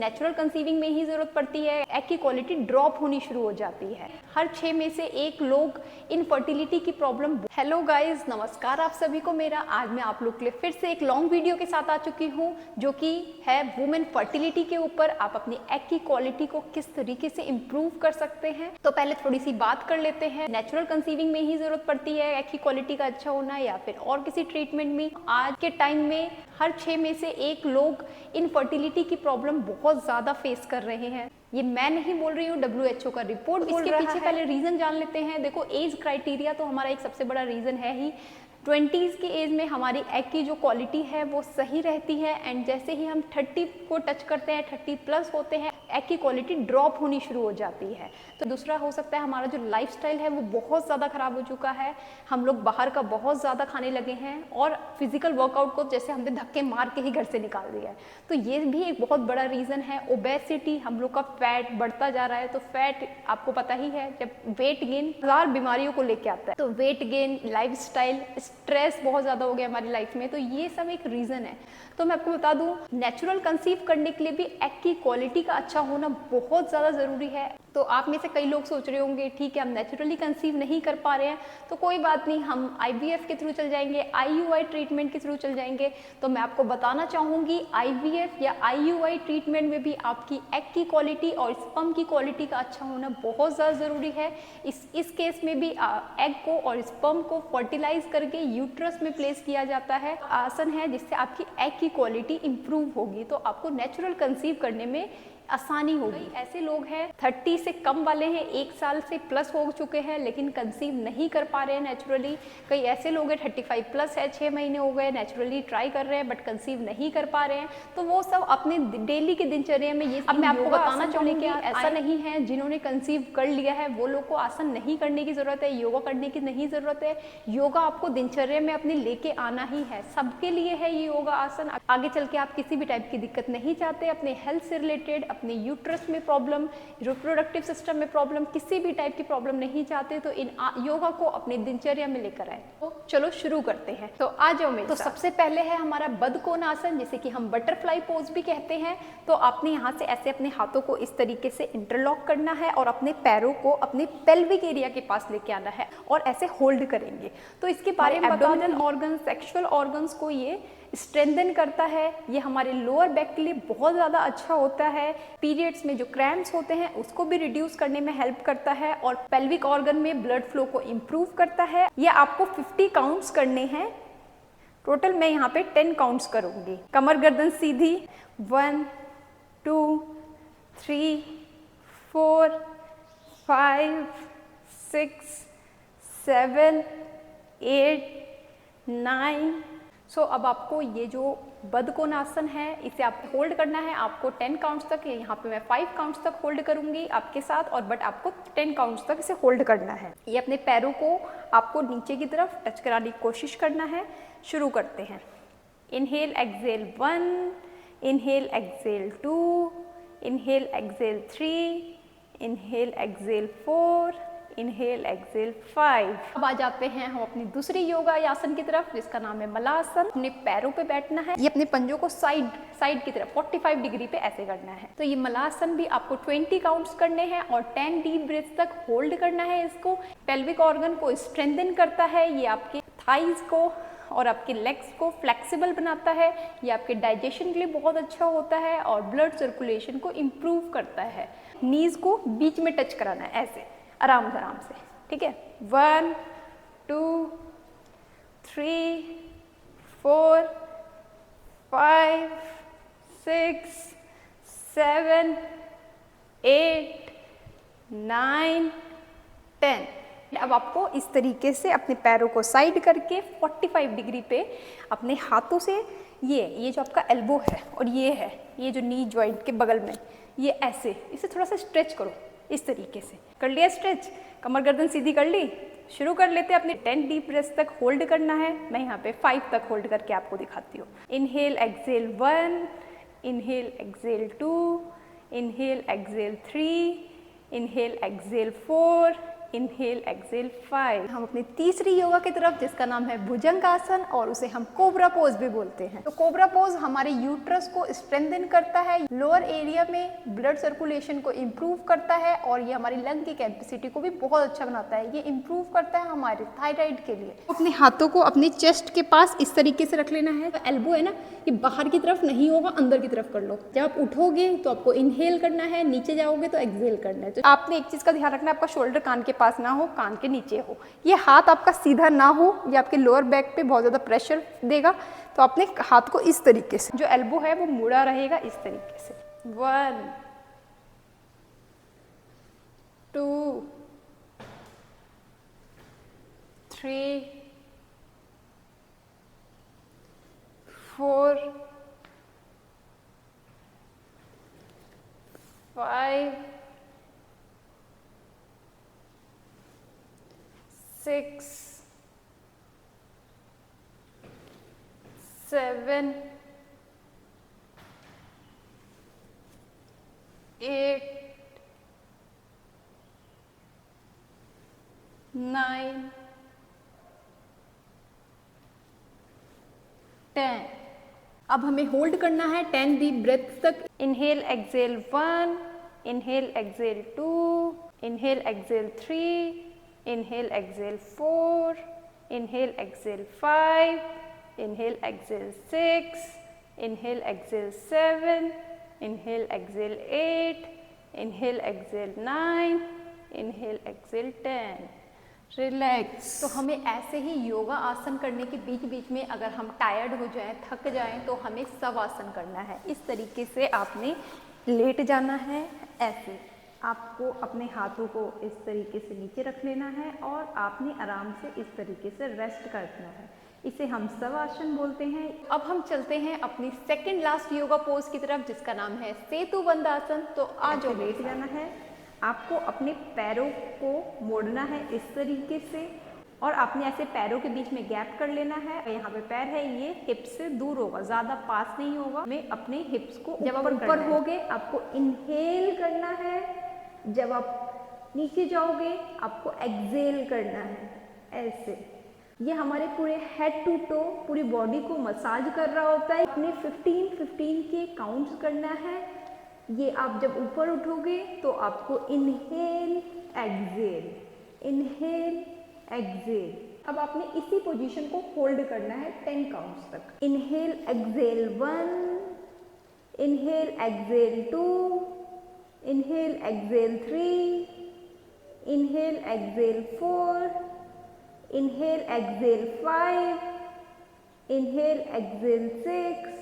Natural conceiving में ही जरूरत पड़ती है, एग की क्वालिटी ड्रॉप होनी शुरू हो जाती है। हर 6 में से 1 लोग इनफर्टिलिटी की प्रॉब्लम। हेलो गाइस, नमस्कार आप सभी को मेरा। आज मैं आप लोग के लिए फिर से एक लॉन्ग वीडियो के साथ आ चुकी हूँ जो कि है वुमेन फर्टिलिटी के ऊपर। आप अपनी एग की क्वालिटी को किस तरीके से इम्प्रूव कर सकते हैं। तो पहले थोड़ी सी बात कर लेते हैं, नेचुरल कंसीविंग में ही जरूरत पड़ती है एग की क्वालिटी का अच्छा होना या फिर और किसी ट्रीटमेंट में। आज के टाइम में हर 6 में से 1 लोग इनफर्टिलिटी की प्रॉब्लम बहुत ज्यादा फेस कर रहे हैं। ये मैं नहीं बोल रही हूँ, WHO का रिपोर्ट बोल रहा है। इसके पीछे पहले रीजन जान लेते हैं। देखो, एज क्राइटेरिया तो हमारा एक सबसे बड़ा रीजन है ही। 20s की एज में हमारी एग की जो क्वालिटी है वो सही रहती है, एंड जैसे ही हम 30 को टच करते हैं, 30 प्लस होते हैं, एग की क्वालिटी ड्रॉप होनी शुरू हो जाती है। तो दूसरा हो सकता है हमारा जो लाइफस्टाइल है वो बहुत ज़्यादा खराब हो चुका है। हम लोग बाहर का बहुत ज़्यादा खाने लगे हैं और फिजिकल वर्कआउट को जैसे हमने धक्के मार के ही घर से निकाल दिया है। तो ये भी एक बहुत बड़ा रीज़न है। ओबेसिटी, हम लोग का फैट बढ़ता जा रहा है। तो फैट आपको पता ही है, जब वेट गेन 1000 बीमारियों को लेके आता है। तो वेट गेन, लाइफस्टाइल, स्ट्रेस बहुत ज़्यादा हो गया हमारी लाइफ में। तो ये सब एक रीज़न है। तो मैं आपको बता दूं, नेचुरल कंसीव करने के लिए भी एग की क्वालिटी का अच्छा होना बहुत ज़्यादा ज़रूरी है। तो आप में से कई लोग सोच रहे होंगे, ठीक है हम नेचुरली कंसीव नहीं कर पा रहे हैं तो कोई बात नहीं, हम IVF के थ्रू चल जाएंगे, IUI ट्रीटमेंट के थ्रू चल जाएंगे। तो मैं आपको बताना चाहूँगी, IVF या IUI ट्रीटमेंट में भी आपकी एग की क्वालिटी और स्पर्म की क्वालिटी का अच्छा होना बहुत ज़्यादा ज़रूरी है। इस केस में भी एग को और स्पर्म को फर्टिलाइज करके यूट्रस में प्लेस किया जाता है। आसन है जिससे आपकी एग की क्वालिटी इंप्रूव होगी, तो आपको नेचुरल कंसीव करने में आसानी होगी। ऐसे लोग हैं 30 से कम वाले हैं, 1 साल से प्लस हो चुके हैं लेकिन कंसीव नहीं कर पा रहे हैं नेचुरली। कई ऐसे लोग हैं 35 प्लस है, 6 महीने हो गए, नेचुरली ट्राई कर रहे हैं बट कंसीव नहीं कर पा रहे हैं। तो वो सब अपने डेली के दिनचर्या में ये। अब मैं आपको बताना चाहूँगी, ऐसा नहीं है जिन्होंने कंसीव कर लिया है वो लोग को आसन नहीं करने की जरूरत है, योगा करने की नहीं जरूरत है। योगा आपको दिनचर्या में अपने लेके आना ही है, सबके लिए है ये योगा आसन। आगे चल के आप किसी भी टाइप की दिक्कत नहीं चाहते, अपने हेल्थ से रिलेटेड, अपने यूट्रस में प्रॉब्लम, रिप्रोडक्टिव सिस्टम में प्रॉब्लम, किसी भी टाइप की प्रॉब्लम नहीं चाहते, तो इन योगा को अपने दिनचर्या में लेकर आए। तो चलो शुरू करते हैं। तो आ जाओ मेरे। तो सबसे पहले है हमारा बदकोण आसन, जिसे कि हम बटरफ्लाई पोज भी कहते हैं। तो आपने यहाँ से ऐसे अपने हाथों को इस तरीके से इंटरलॉक करना है और अपने पैरों को अपने पेल्विक एरिया के पास लेके आना है और ऐसे होल्ड करेंगे। तो इसके बारे में एब्डोमिनल ऑर्गन, सेक्सुअल ऑर्गन्स को ये स्ट्रेंथन करता है। ये हमारे लोअर बैक के लिए बहुत ज़्यादा अच्छा होता है। पीरियड्स में जो क्रैम्प्स होते हैं उसको भी रिड्यूस करने में हेल्प करता है और पेल्विक ऑर्गन में ब्लड फ्लो को इम्प्रूव करता है। ये आपको 50 काउंट्स करने हैं टोटल। मैं यहाँ पे 10 काउंट्स करूँगी। कमर गर्दन सीधी, 1 2 3 4 5 6 7 8 9। सो अब आपको ये जो बदकोण आसन है इसे आप होल्ड करना है। आपको 10 काउंट्स तक, यहाँ पे मैं 5 काउंट्स तक होल्ड करूंगी आपके साथ, और बट आपको 10 काउंट्स तक इसे होल्ड करना है। ये अपने पैरों को आपको नीचे की तरफ टच कराने की कोशिश करना है। शुरू करते हैं। Inhale exhale 1, inhale exhale 2, inhale exhale 3, inhale exhale 4, inhale exhale 5। अब आ जाते हैं हम अपनी दूसरी योगा आसन की तरफ, जिसका नाम है मलासन। अपने पैरों पे बैठना है, ये अपने पंजों को साइड की तरफ 45 डिग्री पे ऐसे करना है। तो ये मलासन भी आपको 20 काउंट्स करने हैं और 10 डीप ब्रेथ तक होल्ड करना है इसको। पेल्विक ऑर्गन को स्ट्रेंथन करता है, ये आपके थाइज को और आपके लेग्स को फ्लेक्सिबल बनाता है। ये आपके डाइजेशन के लिए बहुत अच्छा होता है और ब्लड सर्कुलेशन को इम्प्रूव करता है। नीज को बीच में टच कराना है ऐसे आराम से, ठीक है। 1 2 3 4 5 6 7 8 9 10। अब आपको इस तरीके से अपने पैरों को साइड करके 45 डिग्री पे अपने हाथों से ये जो आपका एल्बो है और ये जो नी जॉइंट के बगल में, ये ऐसे इसे थोड़ा सा स्ट्रेच करो इस तरीके से। कर लिया स्ट्रेच, कमर गर्दन सीधी कर ली। शुरू कर लेते हैं। अपने 10 डीप ब्रेथ तक होल्ड करना है। मैं यहाँ पे 5 तक होल्ड करके आपको दिखाती हूँ। Inhale exhale 1, inhale exhale 2, inhale exhale 3, inhale exhale 4, inhale exhale 5। हम अपनी तीसरी योगा की तरफ, जिसका नाम है भुजंग आसन और उसे हम कोबरा पोज भी बोलते हैं। तो कोबरा पोज हमारे यूट्रस को स्ट्रेंथन करता है, लोअर एरिया में ब्लड सर्कुलेशन को इम्प्रूव करता है और ये हमारी लंग की कैपेसिटी को भी बहुत अच्छा बनाता है। ये इम्प्रूव करता है हमारे थायराइड के लिए। अपने हाथों को अपनी चेस्ट के पास इस तरीके से रख लेना है। एल्बो है ना, ये बाहर की तरफ नहीं होगा, अंदर की तरफ कर लो। जब आप उठोगे तो आपको इनहेल करना है, नीचे जाओगे तो एक्सहेल करना है। तो आपने एक चीज का ध्यान रखना है, आपका शोल्डर कान के पास ना हो, कान के नीचे हो। ये हाथ आपका सीधा ना हो, ये आपके लोअर बैक पे बहुत ज्यादा प्रेशर देगा। तो आपने हाथ को इस तरीके से, जो एल्बो है वो मुड़ा रहेगा इस तरीके से। 1 2 3 4 5 6 7 8 9 10। अब हमें होल्ड करना है 10 डीप ब्रेथ तक। Inhale exhale 1, inhale exhale 2, inhale exhale 3, inhale exhale 4, inhale exhale 5, inhale exhale 6, inhale exhale 7, inhale exhale 8, inhale exhale 9, inhale exhale 10। Relax. तो हमें ऐसे ही योगा आसन करने के बीच बीच में अगर हम टायर्ड हो जाएं, थक जाएं, तो हमें शवासन करना है। इस तरीके से आपने लेट जाना है। ऐसे आपको अपने हाथों को इस तरीके से नीचे रख लेना है और आपने आराम से इस तरीके से रेस्ट करना है। इसे हम शवासन बोलते हैं। अब हम चलते हैं अपनी सेकंड लास्ट योगा पोज की तरफ, जिसका नाम है सेतु बंद आसन। तो आज लेट जाना है, आपको अपने पैरों को मोड़ना है इस तरीके से और आपने ऐसे पैरों के बीच में गैप कर लेना है। यहाँ पे पैर है, ये हिप्स से दूर होगा, ज्यादा पास नहीं होगा। में अपने हिप्स को जब आप ऊपर होगे आपको इनहेल करना है, जब आप नीचे जाओगे आपको एक्सहेल करना है। ऐसे ये हमारे पूरे हेड टू टो पूरी बॉडी को मसाज कर रहा होता है। अपने 15-15 के काउंट्स करना है। ये आप जब ऊपर उठोगे तो आपको इनहेल एक्सहेल, इनहेल एक्सहेल। अब आपने इसी पोजीशन को होल्ड करना है 10 काउंट्स तक। Inhale exhale 1, inhale exhale 2, inhale exhale 3, inhale exhale 4, inhale exhale 5, inhale exhale 6,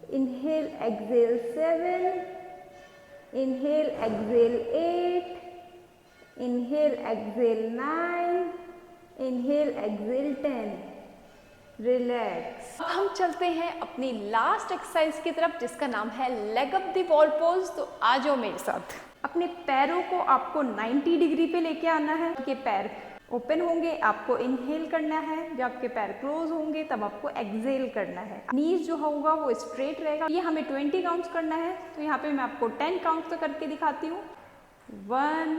inhale exhale 7, inhale exhale 8, inhale exhale 9, inhale exhale 10। Relax. अब हम चलते हैं अपनी लास्ट एक्सरसाइज की तरफ, जिसका नाम है leg up the wall pose. तो आ जाओ मेरे साथ। अपने पैरों को आपको 90 डिग्री पे लेके आना है। ये पैर ओपन होंगे, आपको इनहेल करना है। जब आपके पैर क्लोज होंगे तब आपको एक्सहेल करना है। नीज जो होगा वो स्ट्रेट रहेगा। ये हमें 20 काउंट्स करना है। तो यहाँ पे मैं आपको 10 काउंट्स तो करके दिखाती हूँ। 1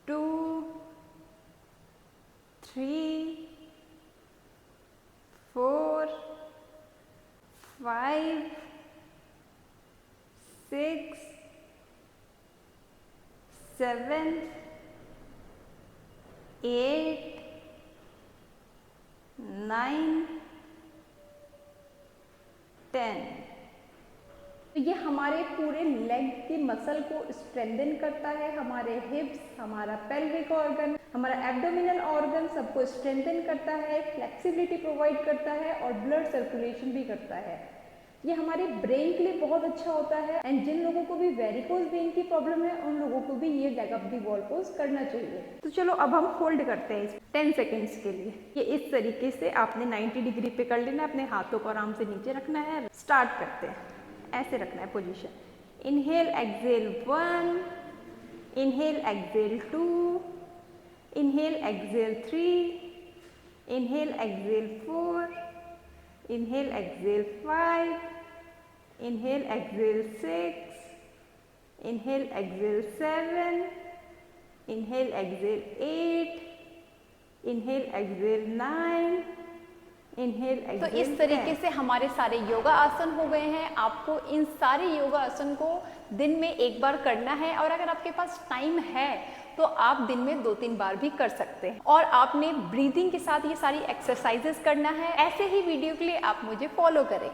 2 3 4 5 6 7 8 9 10। तो ये हमारे पूरे लेग की मसल को स्ट्रेंथन करता है। हमारे हिप्स, हमारा पेल्विक ऑर्गन, हमारा एब्डोमिनल ऑर्गन सबको स्ट्रेंथन करता है, फ्लेक्सिबिलिटी प्रोवाइड करता है और ब्लड सर्कुलेशन भी करता है। ये हमारे ब्रेन के लिए बहुत अच्छा होता है। एंड जिन लोगों को भी वेरिकोज वेन की प्रॉब्लम है उन लोगों को भी ये leg up the wall pose करना चाहिए। तो चलो अब हम होल्ड करते हैं 10 सेकेंड्स के लिए। ये इस तरीके से आपने 90 डिग्री पे कर लेना है। अपने हाथों को आराम से नीचे रखना है। स्टार्ट करते हैं। ऐसे रखना है position. Inhale exhale 1, inhale exhale 2, inhale exhale 3, inhale exhale 4, inhale exhale 5, inhale exhale 6, inhale exhale 7, inhale exhale 8, inhale exhale 9, inhale exhale. तो इस तरीके से हमारे सारे योगा आसन हो गए हैं। आपको इन सारे योगा आसन को दिन में एक बार करना है, और अगर आपके पास टाइम है तो आप दिन में 2-3 बार भी कर सकते हैं। और आपने ब्रीदिंग के साथ ये सारी एक्सरसाइजेस करना है। ऐसे ही वीडियो के लिए आप मुझे फॉलो करें।